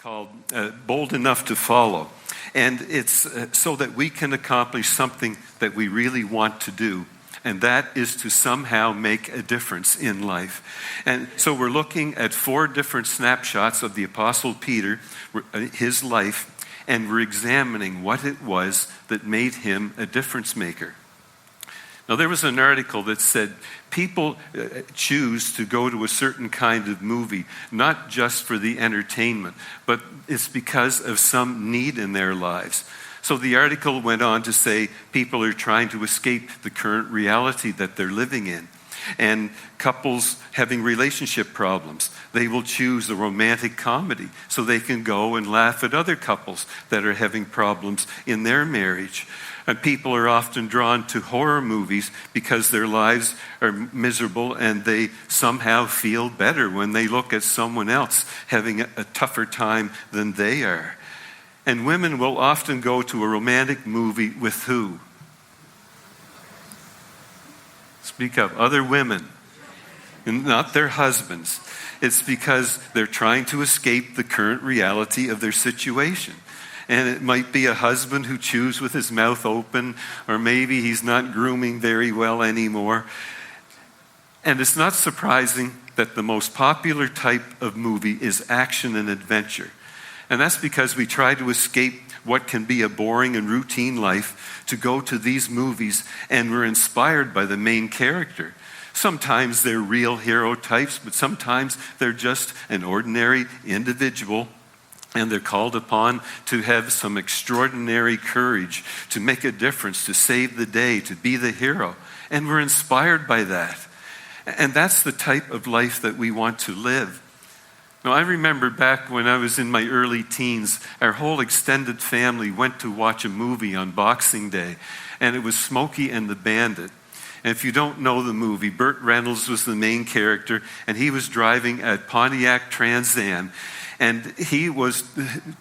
called Bold Enough to Follow. And it's so that we can accomplish something that we really want to do. And that is to somehow make a difference in life. And so we're looking at 4 different snapshots of the Apostle Peter, his life, and we're examining what it was that made him a difference maker. Now, there was an article that said people choose to go to a certain kind of movie, not just for the entertainment, but it's because of some need in their lives. So the article went on to say people are trying to escape the current reality that they're living in. And couples having relationship problems, they will choose a romantic comedy so they can go and laugh at other couples that are having problems in their marriage. And people are often drawn to horror movies because their lives are miserable and they somehow feel better when they look at someone else having a tougher time than they are. And women will often go to a romantic movie with who? Speak up. Other women, and not their husbands. It's because they're trying to escape the current reality of their situation. And it might be a husband who chews with his mouth open, or maybe he's not grooming very well anymore. And it's not surprising that the most popular type of movie is action and adventure. And that's because we try to escape what can be a boring and routine life to go to these movies, and we're inspired by the main character. Sometimes they're real hero types, but sometimes they're just an ordinary individual, and they're called upon to have some extraordinary courage, to make a difference, to save the day, to be the hero. And we're inspired by that. And that's the type of life that we want to live. Now, I remember back when I was in my early teens, our whole extended family went to watch a movie on Boxing Day, and it was Smokey and the Bandit. And if you don't know the movie, Burt Reynolds was the main character, and he was driving a Pontiac Trans Am, and he was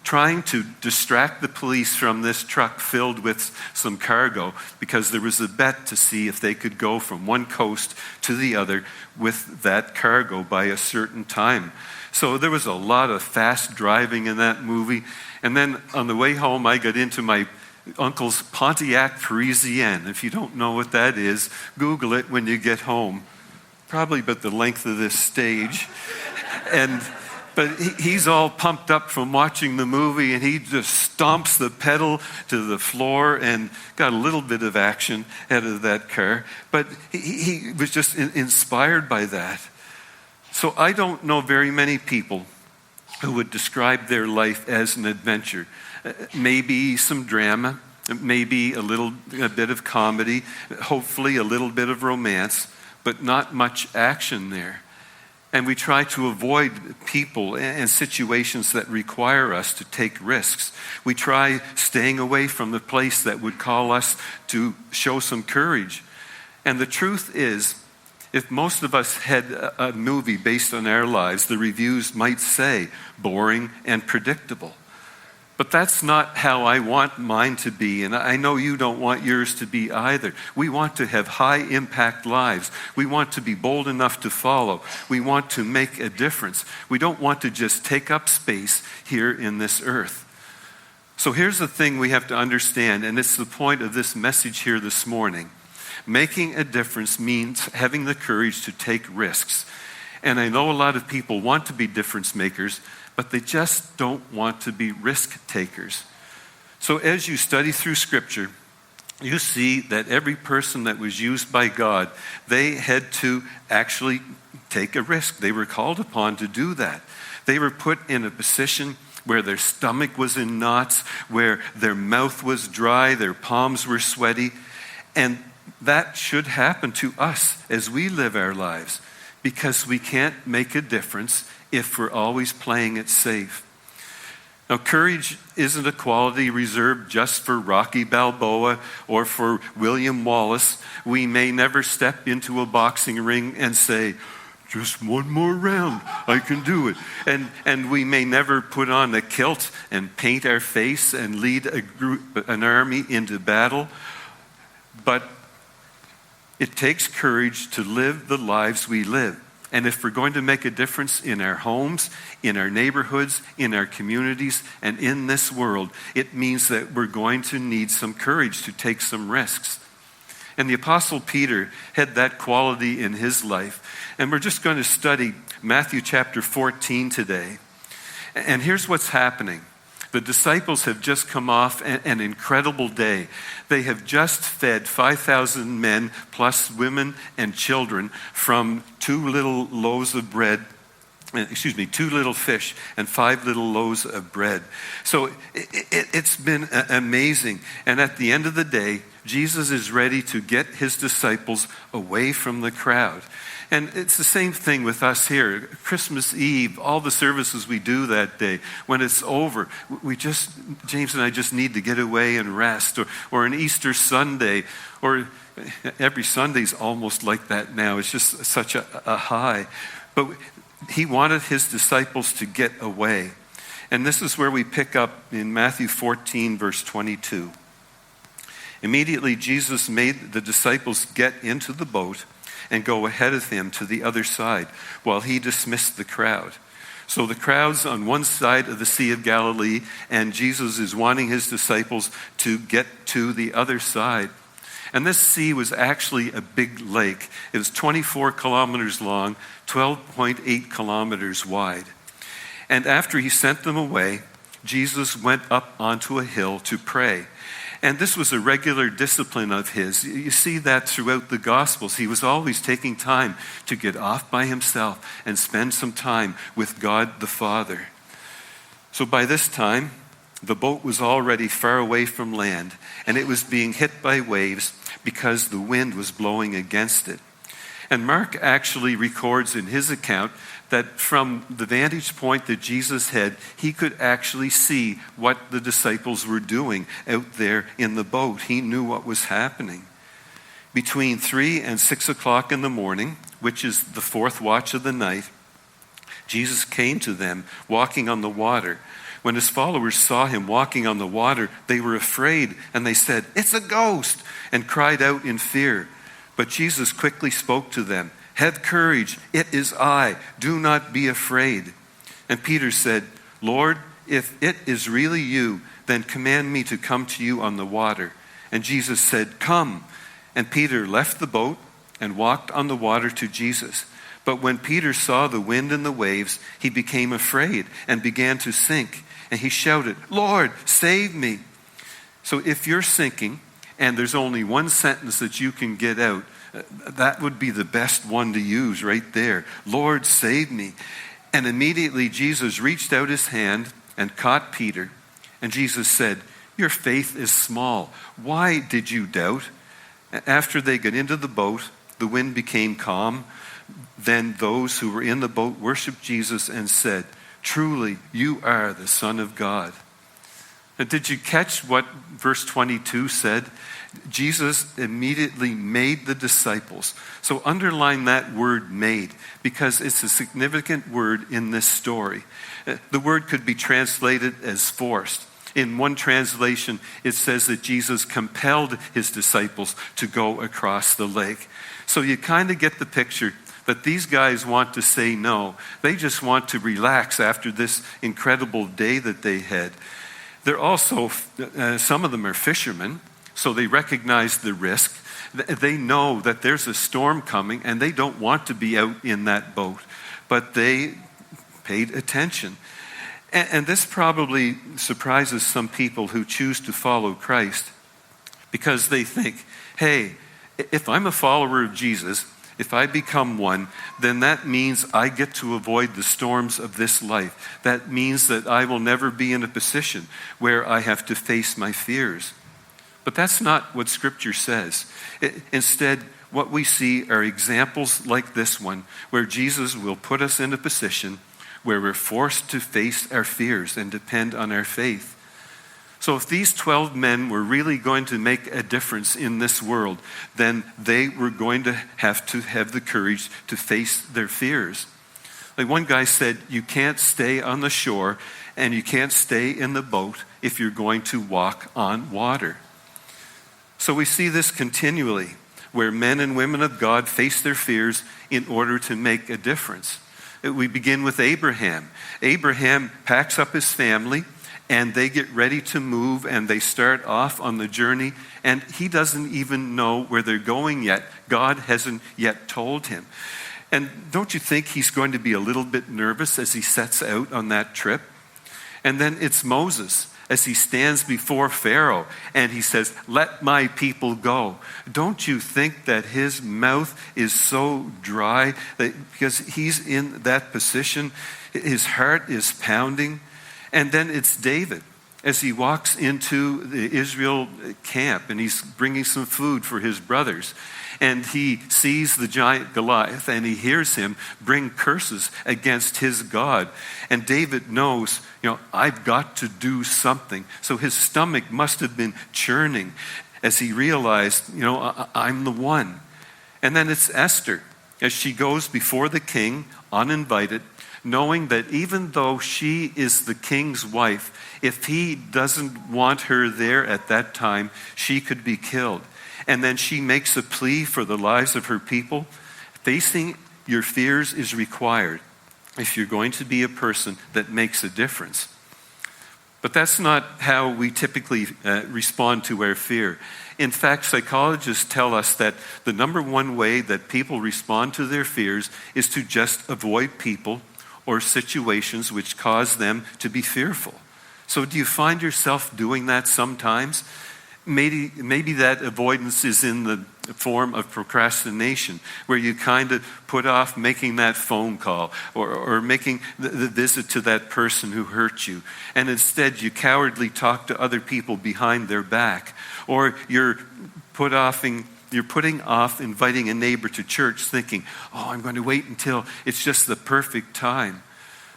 trying to distract the police from this truck filled with some cargo, because there was a bet to see if they could go from one coast to the other with that cargo by a certain time. So there was a lot of fast driving in that movie. And then on the way home, I got into my uncle's Pontiac Parisienne. If you don't know what that is, Google it when you get home. Probably about the length of this stage. But he's all pumped up from watching the movie, and he just stomps the pedal to the floor and got a little bit of action out of that car. But he was just inspired by that. So I don't know very many people who would describe their life as an adventure. Maybe some drama, maybe a bit of comedy, hopefully a little bit of romance, but not much action there. And we try to avoid people and situations that require us to take risks. We try staying away from the place that would call us to show some courage. And the truth is, if most of us had a movie based on our lives, the reviews might say boring and predictable. But that's not how I want mine to be, and I know you don't want yours to be either. We want to have high-impact lives. We want to be bold enough to follow. We want to make a difference. We don't want to just take up space here in this earth. So here's the thing we have to understand, and it's the point of this message here this morning. Making a difference means having the courage to take risks. And I know a lot of people want to be difference makers, but they just don't want to be risk takers. So as you study through Scripture, you see that every person that was used by God, they had to actually take a risk. They were called upon to do that. They were put in a position where their stomach was in knots, where their mouth was dry, their palms were sweaty, and that should happen to us as we live our lives, because we can't make a difference if we're always playing it safe. Now, courage isn't a quality reserved just for Rocky Balboa or for William Wallace. We may never step into a boxing ring and say, just one more round, I can do it. And we may never put on a kilt and paint our face and lead an army into battle. But it takes courage to live the lives we live. And if we're going to make a difference in our homes, in our neighborhoods, in our communities, and in this world, it means that we're going to need some courage to take some risks. And the Apostle Peter had that quality in his life. And we're just going to study Matthew chapter 14 today. And here's what's happening. The disciples have just come off an incredible day. They have just fed 5,000 men plus women and children from 2 little fish and 5 little loaves of bread. So it's been amazing. And at the end of the day, Jesus is ready to get his disciples away from the crowd. And it's the same thing with us here. Christmas Eve, all the services we do that day, when it's over, James and I just need to get away and rest. Or an Easter Sunday, or every Sunday's almost like that now. It's just such a high. But he wanted his disciples to get away. And this is where we pick up in Matthew 14, verse 22. Immediately, Jesus made the disciples get into the boat and go ahead of him to the other side while he dismissed the crowd. So the crowd's on one side of the Sea of Galilee, and Jesus is wanting his disciples to get to the other side. And this sea was actually a big lake. It was 24 kilometers long, 12.8 kilometers wide. And after he sent them away, Jesus went up onto a hill to pray. And this was a regular discipline of his. You see that throughout the Gospels. He was always taking time to get off by himself and spend some time with God the Father. So by this time, the boat was already far away from land, and it was being hit by waves because the wind was blowing against it. And Mark actually records in his account that from the vantage point that Jesus had, he could actually see what the disciples were doing out there in the boat. He knew what was happening. Between 3 and 6 o'clock in the morning, which is the 4th watch of the night, Jesus came to them walking on the water. When his followers saw him walking on the water, they were afraid, and they said, "It's a ghost," and cried out in fear. But Jesus quickly spoke to them. "Have courage, it is I. Do not be afraid." And Peter said, "Lord, if it is really you, then command me to come to you on the water." And Jesus said, "Come." And Peter left the boat and walked on the water to Jesus. But when Peter saw the wind and the waves, he became afraid and began to sink. And he shouted, "Lord, save me." So if you're sinking, and there's only one sentence that you can get out, that would be the best one to use right there. "Lord, save me." And immediately Jesus reached out his hand and caught Peter. And Jesus said, "Your faith is small. Why did you doubt?" After they got into the boat, the wind became calm. Then those who were in the boat worshiped Jesus and said, "Truly, you are the Son of God." And did you catch what verse 22 said? Jesus immediately made the disciples. So underline that word "made," because it's a significant word in this story. The word could be translated as forced. In one translation, it says that Jesus compelled his disciples to go across the lake. So you kind of get the picture that these guys want to say no. They just want to relax after this incredible day that they had. They're also, some of them are fishermen, so they recognize the risk. They know that there's a storm coming, and they don't want to be out in that boat, but they paid attention. And this probably surprises some people who choose to follow Christ, because they think, hey, if I'm a follower of Jesus, if I become one, then that means I get to avoid the storms of this life. That means that I will never be in a position where I have to face my fears. But that's not what Scripture says. Instead, what we see are examples like this one, where Jesus will put us in a position where we're forced to face our fears and depend on our faith. So if these 12 men were really going to make a difference in this world, then they were going to have the courage to face their fears. Like one guy said, you can't stay on the shore and you can't stay in the boat if you're going to walk on water. So we see this continually. where men and women of God face their fears in order to make a difference. We begin with Abraham. Abraham packs up his family, and they get ready to move, and they start off on the journey, and he doesn't even know where they're going yet. God hasn't yet told him. And don't you think he's going to be a little bit nervous as he sets out on that trip? And then it's Moses as he stands before Pharaoh and he says, "Let my people go." Don't you think that his mouth is so dry because he's in that position? His heart is pounding. And then it's David as he walks into the Israel camp and he's bringing some food for his brothers. And he sees the giant Goliath and he hears him bring curses against his God. And David knows, I've got to do something. So his stomach must have been churning as he realized, I'm the one. And then it's Esther as she goes before the king uninvited, knowing that even though she is the king's wife, if he doesn't want her there at that time, she could be killed. And then she makes a plea for the lives of her people. Facing your fears is required if you're going to be a person that makes a difference. But that's not how we typically respond to our fear. In fact, psychologists tell us that the number one way that people respond to their fears is to just avoid people or situations which cause them to be fearful. So do you find yourself doing that sometimes? Maybe that avoidance is in the form of procrastination, where you kind of put off making that phone call or making the visit to that person who hurt you. And instead you cowardly talk to other people behind their back. Or you're putting off inviting a neighbor to church thinking, I'm going to wait until it's just the perfect time.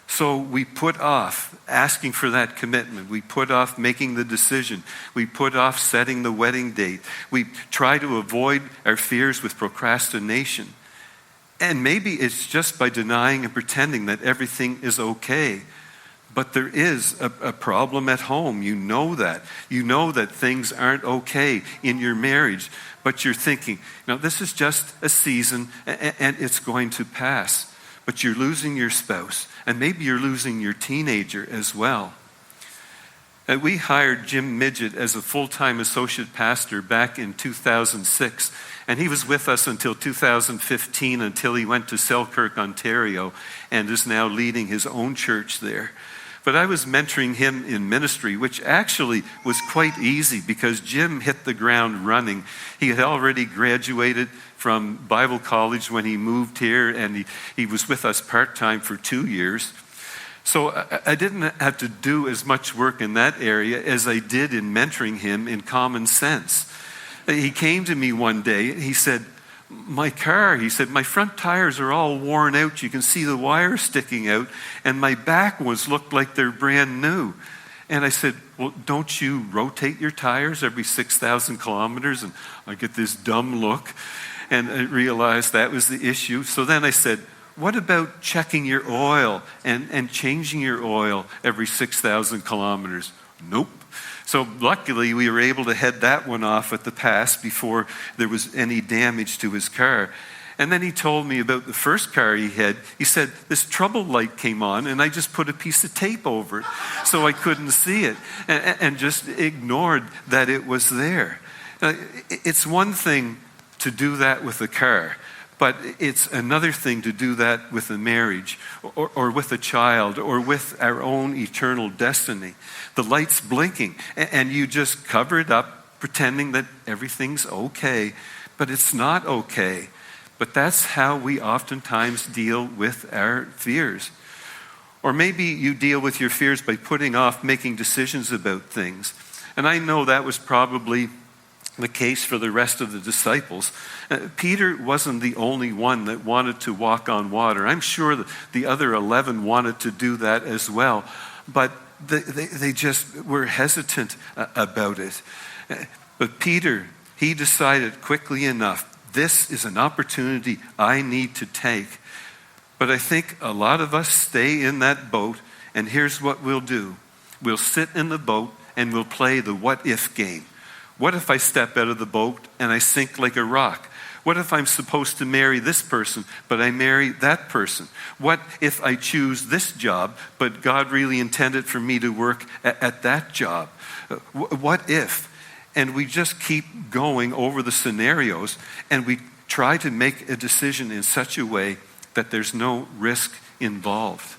So we put off asking for that commitment. We put off making the decision. We put off setting the wedding date. We try to avoid our fears with procrastination. And maybe it's just by denying and pretending that everything is okay. But there is a problem at home. You know that. You know that things aren't okay in your marriage. But you're thinking, this is just a season and it's going to pass. But you're losing your spouse. And maybe you're losing your teenager as well. We hired Jim Midget as a full-time associate pastor back in 2006. And he was with us until 2015, until he went to Selkirk, Ontario, and is now leading his own church there. But I was mentoring him in ministry, which actually was quite easy because Jim hit the ground running. He had already graduated from Bible college when he moved here, and he was with us part-time for 2 years. So I didn't have to do as much work in that area as I did in mentoring him in common sense. He came to me one day, and he said, my front tires are all worn out. You can see the wires sticking out, and my back ones look like they're brand new. And I said, well, don't you rotate your tires every 6,000 kilometers? And I get this dumb look, and I realized that was the issue. So then I said, what about checking your oil and changing your oil every 6,000 kilometers? Nope. So luckily, we were able to head that one off at the pass before there was any damage to his car. And then he told me about the first car he had. He said, this trouble light came on, and I just put a piece of tape over it so I couldn't see it, and just ignored that it was there. It's one thing to do that with a car, but it's another thing to do that with a marriage or with a child or with our own eternal destiny. The light's blinking and you just cover it up pretending that everything's okay, but it's not okay. But that's how we oftentimes deal with our fears. Or maybe you deal with your fears by putting off making decisions about things. And I know that was probably the case for the rest of the disciples. Peter wasn't the only one that wanted to walk on water. I'm sure that the other 11 wanted to do that as well, but they just were hesitant about it. But Peter, he decided quickly enough, this is an opportunity I need to take. But I think a lot of us stay in that boat, and here's what we'll do. We'll sit in the boat and we'll play the what if game. What if I step out of the boat and I sink like a rock? What if I'm supposed to marry this person, but I marry that person? What if I choose this job, but God really intended for me to work at that job? What if? And we just keep going over the scenarios, and we try to make a decision in such a way that there's no risk involved.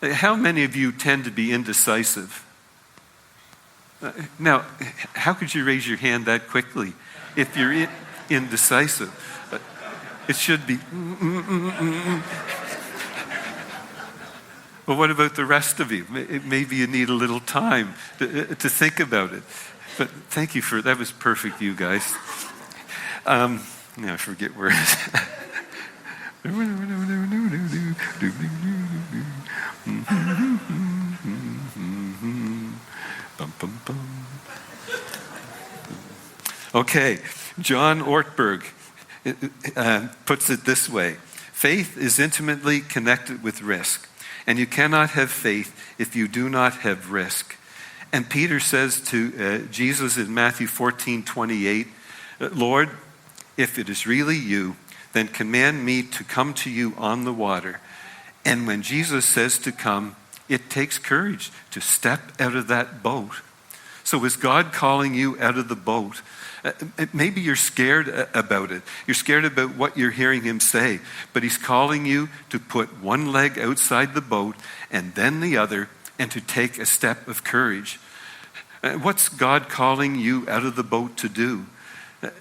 How many of you tend to be indecisive? Now, how could you raise your hand that quickly if you're indecisive? It should be. Well, what about the rest of you? Maybe you need a little time to think about it. But thank you that was perfect, you guys. Now I forget where it is. Okay, John Ortberg puts it this way: faith is intimately connected with risk, and you cannot have faith if you do not have risk. And Peter says to Jesus in Matthew 14:28, Lord, if it is really you, then command me to come to you on the water. And when Jesus says to come, it takes courage to step out of that boat. So is God calling you out of the boat? Maybe you're scared about it. You're scared about what you're hearing him say. But he's calling you to put one leg outside the boat and then the other, and to take a step of courage. What's God calling you out of the boat to do?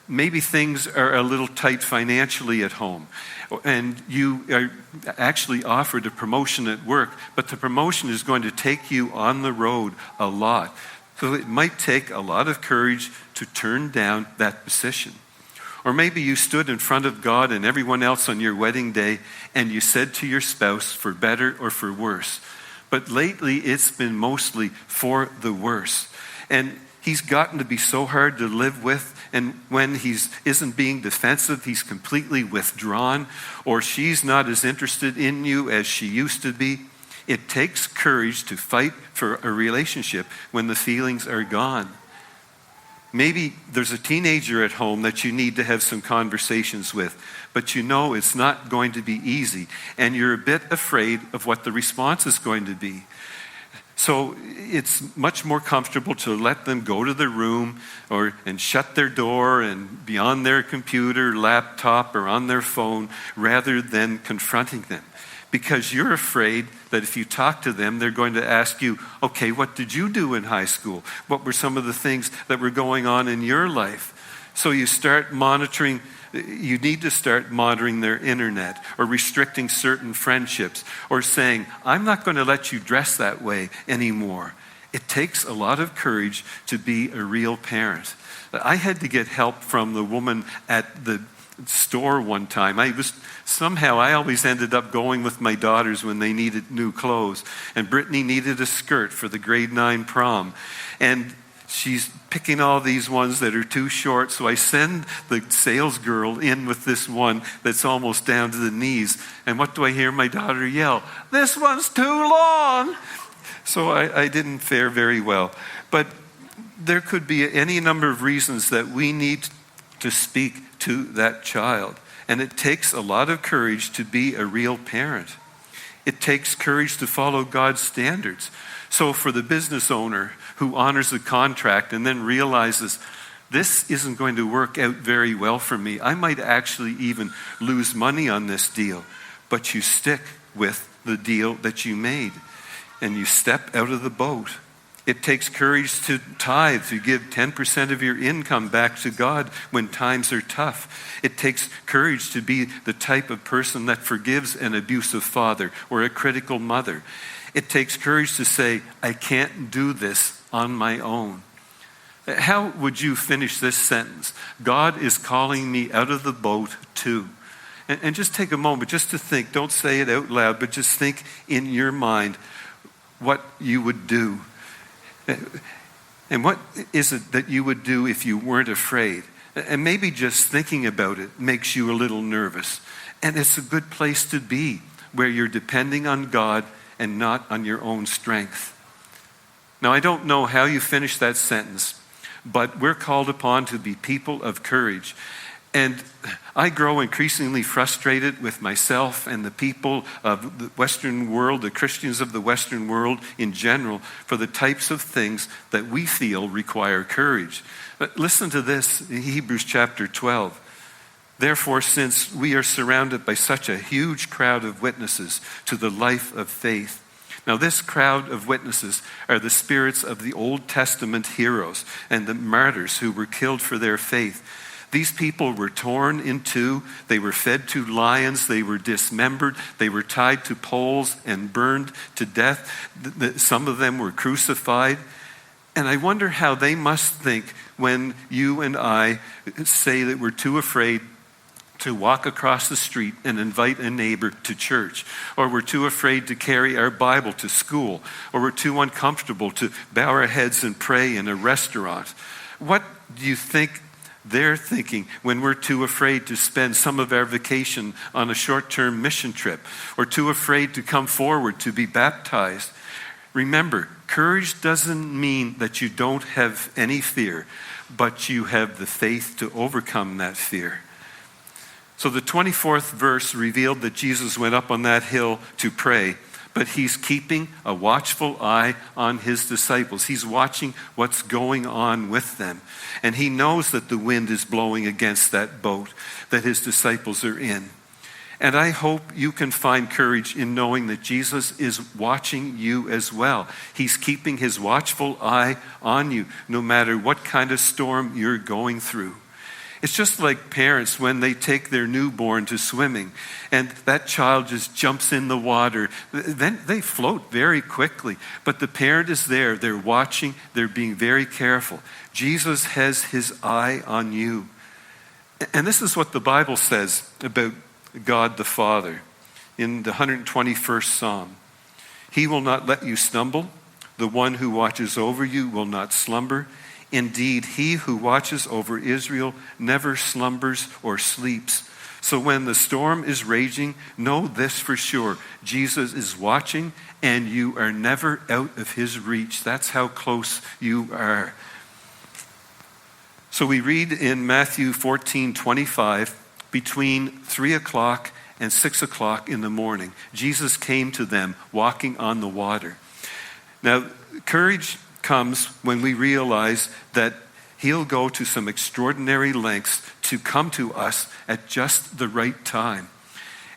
Maybe things are a little tight financially at home, and you are actually offered a promotion at work, but the promotion is going to take you on the road a lot. So it might take a lot of courage to turn down that position. Or maybe you stood in front of God and everyone else on your wedding day, and you said to your spouse, for better or for worse. But lately it's been mostly for the worse. And he's gotten to be so hard to live with, and when he isn't being defensive, he's completely withdrawn, or she's not as interested in you as she used to be. It takes courage to fight for a relationship when the feelings are gone. Maybe there's a teenager at home that you need to have some conversations with, but you know it's not going to be easy, and you're a bit afraid of what the response is going to be. So it's much more comfortable to let them go to their room and shut their door and be on their computer, laptop, or on their phone rather than confronting them. Because you're afraid that if you talk to them, they're going to ask you, okay, what did you do in high school? What were some of the things that were going on in your life? So you need to start monitoring their internet, or restricting certain friendships, or saying, I'm not going to let you dress that way anymore. It takes a lot of courage to be a real parent. I had to get help from the woman at the store one time. I always ended up going with my daughters when they needed new clothes. And Brittany needed a skirt for the grade 9 prom. And she's picking all these ones that are too short, so I send the sales girl in with this one that's almost down to the knees. And what do I hear my daughter yell? This one's too long! So I didn't fare very well. But there could be any number of reasons that we need to speak to that child. And it takes a lot of courage to be a real parent. It takes courage to follow God's standards. So for the business owner who honors the contract and then realizes this isn't going to work out very well for me, I might actually even lose money on this deal, but you stick with the deal that you made and you step out of the boat. It takes courage to tithe, to give 10% of your income back to God when times are tough. It takes courage to be the type of person that forgives an abusive father or a critical mother. It takes courage to say, I can't do this on my own. How would you finish this sentence? God is calling me out of the boat too. And just take a moment just to think. Don't say it out loud, but just think in your mind what you would do. And what is it that you would do if you weren't afraid? And maybe just thinking about it makes you a little nervous. And it's a good place to be, where you're depending on God and not on your own strength. Now, I don't know how you finish that sentence, but we're called upon to be people of courage. And I grow increasingly frustrated with myself and the people of the Western world, the Christians of the Western world in general, for the types of things that we feel require courage. But listen to this in Hebrews chapter 12. Therefore, since we are surrounded by such a huge crowd of witnesses to the life of faith. Now, this crowd of witnesses are the spirits of the Old Testament heroes and the martyrs who were killed for their faith. These people were torn in two, they were fed to lions, they were dismembered, they were tied to poles and burned to death. Some of them were crucified. And I wonder how they must think when you and I say that we're too afraid to walk across the street and invite a neighbor to church, or we're too afraid to carry our Bible to school, or we're too uncomfortable to bow our heads and pray in a restaurant. What do you think they're thinking when we're too afraid to spend some of our vacation on a short-term mission trip, or too afraid to come forward to be baptized? Remember, courage doesn't mean that you don't have any fear, but you have the faith to overcome that fear. So the 24th verse revealed that Jesus went up on that hill to pray, but he's keeping a watchful eye on his disciples. He's watching what's going on with them. And he knows that the wind is blowing against that boat that his disciples are in. And I hope you can find courage in knowing that Jesus is watching you as well. He's keeping his watchful eye on you, no matter what kind of storm you're going through. It's just like parents when they take their newborn to swimming and that child just jumps in the water. Then they float very quickly. But the parent is there. They're watching. They're being very careful. Jesus has his eye on you. And this is what the Bible says about God the Father in the 121st Psalm. He will not let you stumble. The one who watches over you will not slumber. Indeed, he who watches over Israel never slumbers or sleeps. So when the storm is raging, know this for sure. Jesus is watching and you are never out of his reach. That's how close you are. So we read in Matthew 14:25, between 3 o'clock and 6 o'clock in the morning, Jesus came to them walking on the water. Now, courage comes when we realize that he'll go to some extraordinary lengths to come to us at just the right time.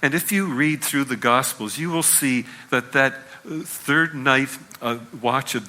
And if you read through the Gospels, you will see that the fourth watch of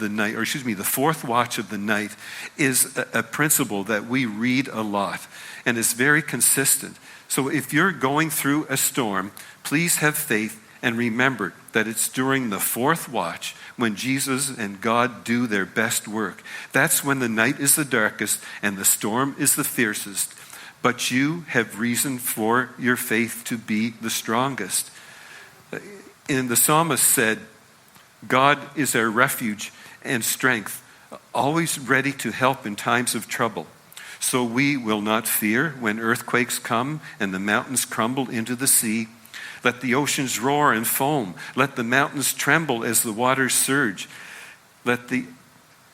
the night is a principle that we read a lot, and it's very consistent. So if you're going through a storm, please have faith and remember that it's during the fourth watch when Jesus and God do their best work. That's when the night is the darkest and the storm is the fiercest. But you have reason for your faith to be the strongest. And the psalmist said, God is our refuge and strength, always ready to help in times of trouble. So we will not fear when earthquakes come and the mountains crumble into the sea. Let the oceans roar and foam. Let the mountains tremble as the waters surge.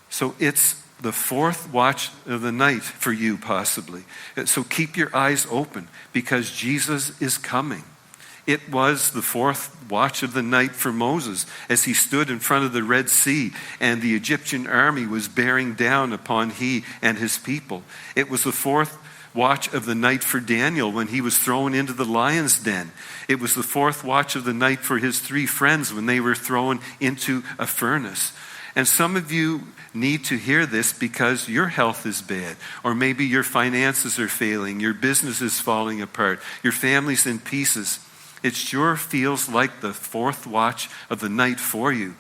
So it's the fourth watch of the night for you, possibly. So keep your eyes open because Jesus is coming. It was the fourth watch of the night for Moses as he stood in front of the Red Sea and the Egyptian army was bearing down upon he and his people. It was the fourth watch of the night for Daniel when he was thrown into the lion's den. It was the fourth watch of the night for his three friends when they were thrown into a furnace. And some of you need to hear this because your health is bad, or maybe your finances are failing, your business is falling apart, your family's in pieces. It sure feels like the fourth watch of the night for you.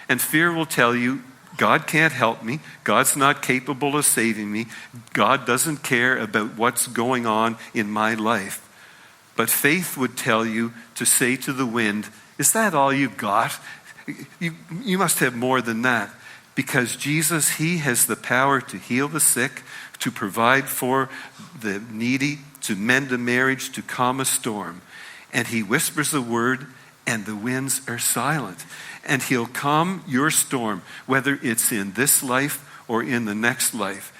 And fear will tell you, God can't help me. God's not capable of saving me. God doesn't care about what's going on in my life. But faith would tell you to say to the wind, is that all you've got? You must have more than that. Because Jesus, he has the power to heal the sick, to provide for the needy, to mend a marriage, to calm a storm. And he whispers a word and the winds are silent. And he'll calm your storm, whether it's in this life or in the next life.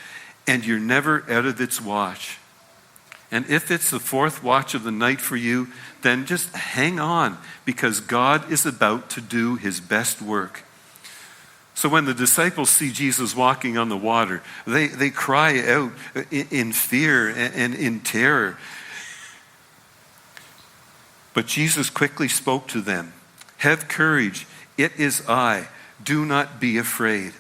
And you're never out of its watch. And if it's the fourth watch of the night for you, then just hang on, because God is about to do his best work. So when the disciples see Jesus walking on the water, they cry out in fear and in terror. But Jesus quickly spoke to them. "Have courage, it is I. Do not be afraid."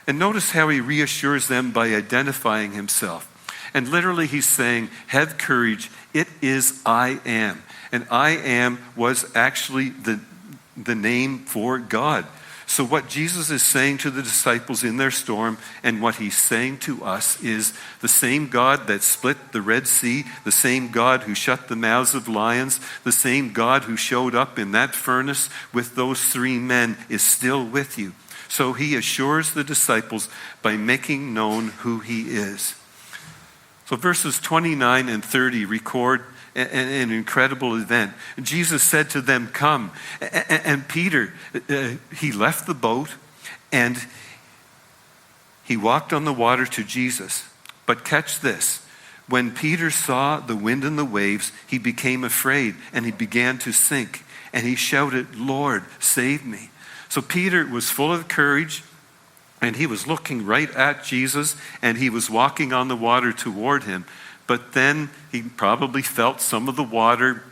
And notice how he reassures them by identifying himself. And literally he's saying, "Have courage, it is I am." And I am was actually the name for God. So what Jesus is saying to the disciples in their storm, and what he's saying to us, is the same God that split the Red Sea, the same God who shut the mouths of lions, the same God who showed up in that furnace with those three men is still with you. So he assures the disciples by making known who he is. So verses 29 and 30 record an incredible event. Jesus said to them, "Come." And Peter, he left the boat and he walked on the water to Jesus. But catch this. When Peter saw the wind and the waves, he became afraid and he began to sink. And he shouted, "Lord, save me." So Peter was full of courage, and he was looking right at Jesus, and he was walking on the water toward him. But then he probably felt some of the water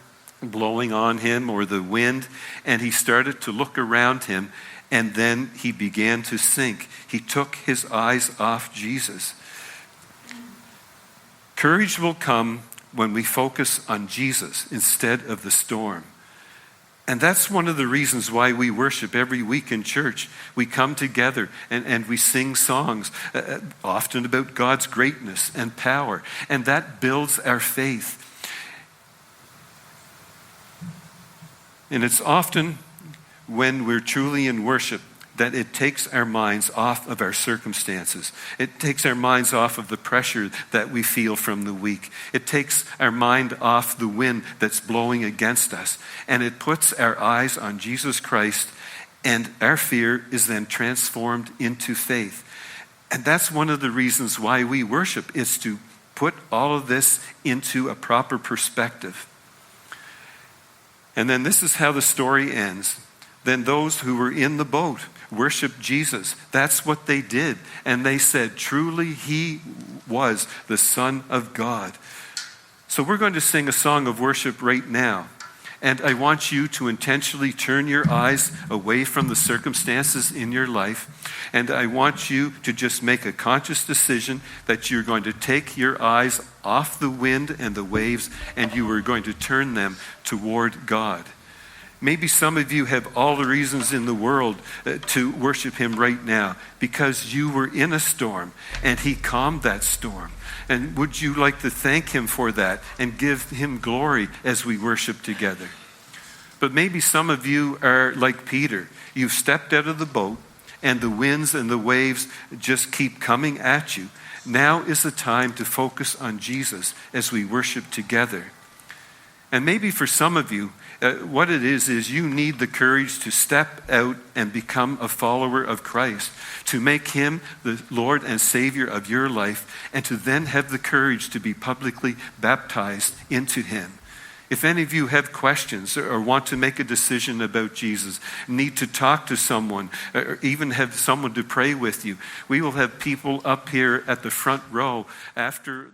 blowing on him or the wind, and he started to look around him, and then he began to sink. He took his eyes off Jesus. Courage will come when we focus on Jesus instead of the storm. And that's one of the reasons why we worship every week in church. We come together and we sing songs, often about God's greatness and power. And that builds our faith. And it's often when we're truly in worship that it takes our minds off of our circumstances. It takes our minds off of the pressure that we feel from the week. It takes our mind off the wind that's blowing against us. And it puts our eyes on Jesus Christ, and our fear is then transformed into faith. And that's one of the reasons why we worship, is to put all of this into a proper perspective. And then this is how the story ends. Then those who were in the boat worshiped Jesus. That's what they did. And they said, "Truly he was the Son of God." So we're going to sing a song of worship right now. And I want you to intentionally turn your eyes away from the circumstances in your life. And I want you to just make a conscious decision that you're going to take your eyes off the wind and the waves, and you are going to turn them toward God. Maybe some of you have all the reasons in the world to worship him right now, because you were in a storm and he calmed that storm. And would you like to thank him for that and give him glory as we worship together? But maybe some of you are like Peter. You've stepped out of the boat and the winds and the waves just keep coming at you. Now is the time to focus on Jesus as we worship together. And maybe for some of you, what it is you need the courage to step out and become a follower of Christ, to make him the Lord and Savior of your life, and to then have the courage to be publicly baptized into him. If any of you have questions or want to make a decision about Jesus, need to talk to someone, or even have someone to pray with you, we will have people up here at the front row after